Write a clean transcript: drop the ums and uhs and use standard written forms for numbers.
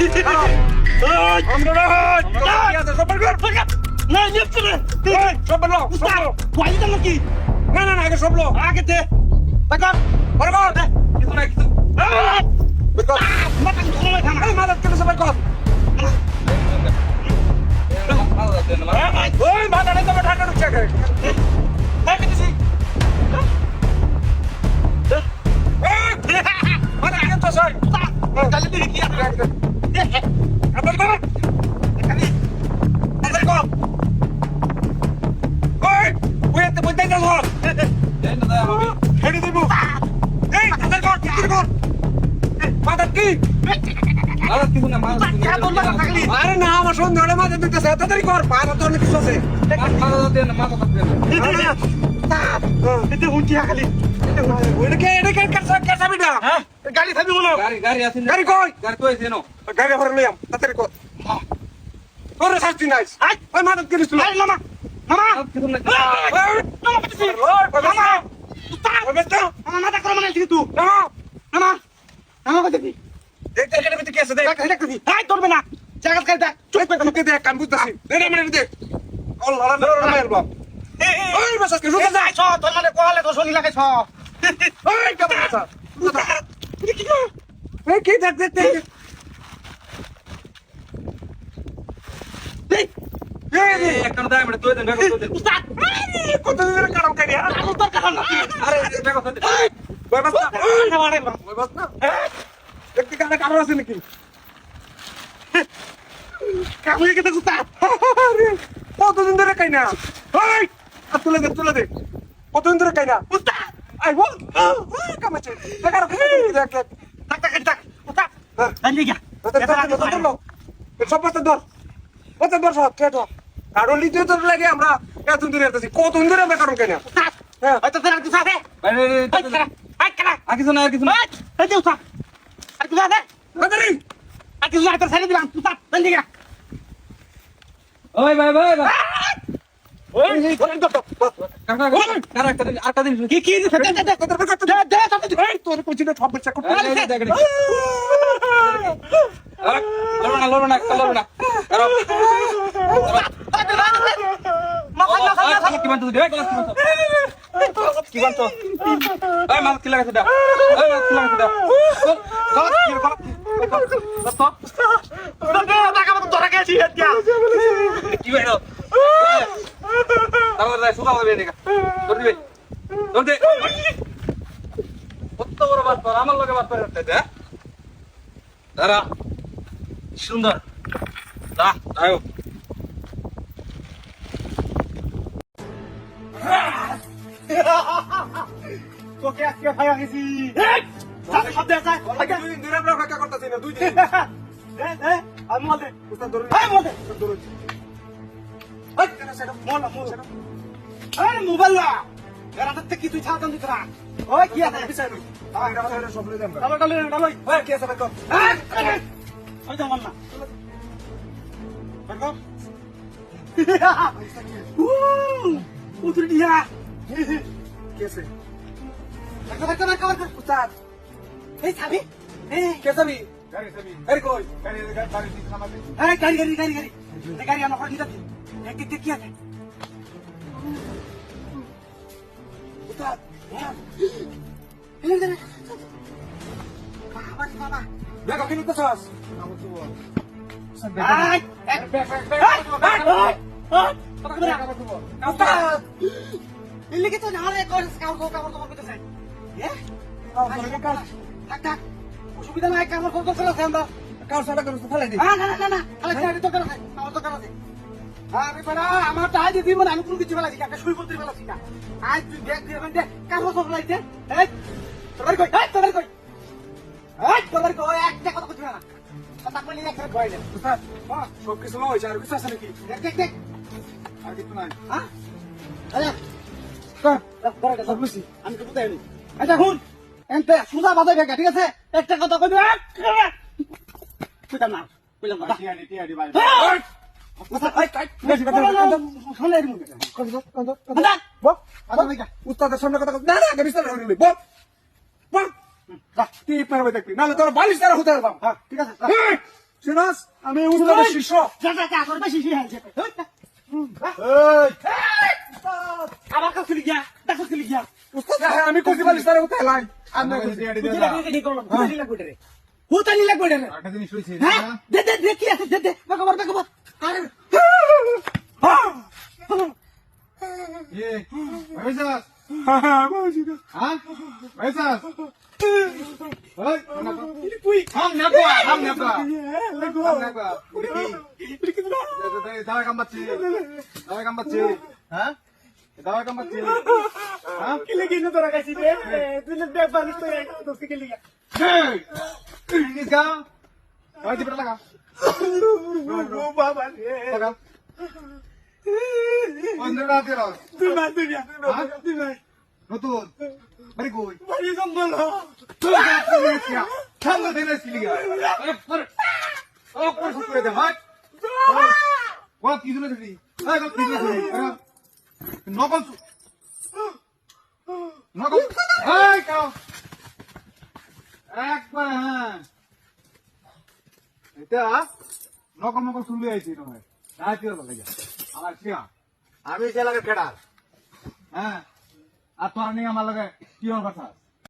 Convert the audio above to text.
আমরা না কি আছে সব বের কর না নিচ্ছে রে সব বের কর উস্তাদ ওয়াই দাম নাকি না না না আগে সব লো আগে দে টাকা বের কর কিছু না কিছু বের কর মাথা ধরে না খানা এই মাদত কেন সব বের কর ওই মাথা নেই তবে ঠান্ডা ঢুকছে আগে এই কেটেছি মাথা আগে তো সই তাহলে তুই কি আছে বের কর এখানে বের কর ওই ওই এত বইতে যাস হেডে দিব এই বের কর বের কর মাথা কি আরে না আমার সন্ধ্যা মাঝে দিতেছে তাড়াতাড়ি কর মাথা তো অনেক কিছু আছে এতে হুঁটিয়া খালি এটা কাছাবি না গাড়ি থাকবি মনে গাড়ি কই গাড়ি ভরে লইয়াম তাড়াতাড়ি কর তোর শাস্তি নাই ওই মাদত করিস তুই আরে মামা মামা মামা পেতেছি মামা মামা মাথা করে মানে দিবি তুই মামা মামা পেতেছি দেখতে এখানে ভিতরে কি আছে দেখ দেখতেছি হাই ধরবে না জায়গা খাই দেখ চুপ করে তোকে দেখ কান বুঝতাছি দেখ মানে দেখ আল্লাহ আল্লাহ মারবা ওই বাসাস কে রুকে যা ছ তোর মানে কোয়ালে তো শনি লাগাইছ ওই কেমন আছে এই কি দেখ দেখ দেখ উস্তাদ কত দিনের কারণ কাটিয়া আমি তোর কারণ না আরে ওই বাস না ওই বাস না দেখতে কারণ কারণ আছে নাকি কামড়ে কেটে উস্তাদ কতদিন ধরে খাই না ওই তুলে দে কতদিন ধরে খাই না উস্তাদ আই বল কামাচ্ছে দেখ দেখ দেখ টাক টাক টাক উস্তাদ দাঁড়িয়ে গিয়া সব বাচ্চা ধর সব কে ধর কারণ লিতে তোর লাগে আমরা এত দূরে আসতেছি কতদিন ধরে আমরা কারণ খাই না উস্তাদ হয়তো তোর আর কিছু আছে আই কারা আর কিছু না এই যে উস্তাদ আর কিছু আছে তাড়াতাড়ি আর কিছু না তোর ছেড়ে দিলাম উস্তাদ দাঁড়িয়ে গিয়া ওই ভাই ওই ধরে ধর কি কি দে তোর পছিটা সব বাচ্চা করতে কি বানতো এই মাল কি লাগাছে দা এই মাল কি লাগাছে দা টাকা মতো ধরা গেছি কি বাইরো তারপর যাই সুখা হবে দেখা তোর দে কত বড় বাত কর আমার লগে বাত করে দে দাঁড়া সুন্দর দা আয়ো তোকে আজকে ভাইয়া গেছি সব দেখ দুই দিন ধরে আমরা অপেক্ষা করতেছি না 2 দিন আমি বলতে উস্তাদ ধরুন বলতে ধরুন মোলা আরে মোবাইল না এরা তো কি তুই ছাড়াতাম দিতরা ওই কি আছে পিছনে সব লই দেন ডালো ওই কি আছে দেখো ওই তো মান্না দেখো উতরি দিয়া কি আছে দেখো উস্তাদ এই ছাবি এই কে যাবি গাড়ি কই গাড়ি গাড়ি আমার নিতে দিন কি আছে উস্তাদ বাবা দেখো কি নিতেছস ইল্লি তো না রে কোন কামড় করতে চাই থাক অসুবিধা নাই কামড় করতে চলেছে আমরা কার সাথে করছ ফেলাই দি না খালি তো করে আমার তো করে আরে বড়া আমার টাই দিবি মানে আমি কোন কিছু ফেলাছি কাকে শুই করতে ফেলাছি না আজ তুই দেখ দিয়ে মানে কামড় সব লাইতে এই তোর কই একটা কথা কইছ না কথা বলি একটা ভয় নেই উস্তাদ সব কিছু না হইছে আর কিছু আছে নাকি দেখ আর কিছু নাই হ্যাঁ আরে বড়টা সব বুঝি আমি তো বুঝাইনি আচ্ছা হুন এনতে সুজা বাজাই বেকা ঠিক আছে একটা কথা কইবি কইতাম না কইলাম না টিয়াডি ভাই উস্তাদের সামনে কথা না না আগে বিস্তার হইলি বল বল টিপ মারবে দেখবি নাহলে তোর বালিশ দ্বারা হতে পারবা ঠিক আছে সিরাজ আমি উস্তাদের শিষ্য যা যা যা তোর বেশি শিখে আছে আমার কাছে লিখা দেখো কি লিখা উস্তাদ আমি কইতে পারি স্যার উঠে লাই আমি হুতানি লাগবে রে একটা জিনিস হয়েছে হ্যাঁ দে দে দে কি আছে দে দে বাবা বাবা আরে ভাইসাস হ্যাঁ ভাইসাস হাম নাপা দাওয়া কাম পাচ্ছি হ্যাঁ দাওয়া কাম পাচ্ছি হ্যাঁ কি লেগে না তোরা কাছে রে তুই দেখ বালি তো তো কি লেগে इंग्लिश का और जी लगा ও বাবা রে लगा अंदर आते रहो তুই না তুই না नतून बड़ी कोई বাড়ি সম্বল तू क्या हम तो देने इसलिए अरे पर सुन दे मत वो किधर से थी अरे किधर से नकल हाय का একবার হ্যাঁ এটা নকল নকল শুনলে আইছি নয় রাতে লাগে আমার শিয়া আমি সে লাগে ফেডার হ্যাঁ আর তোর নেই আমার লাগে কি হল কথা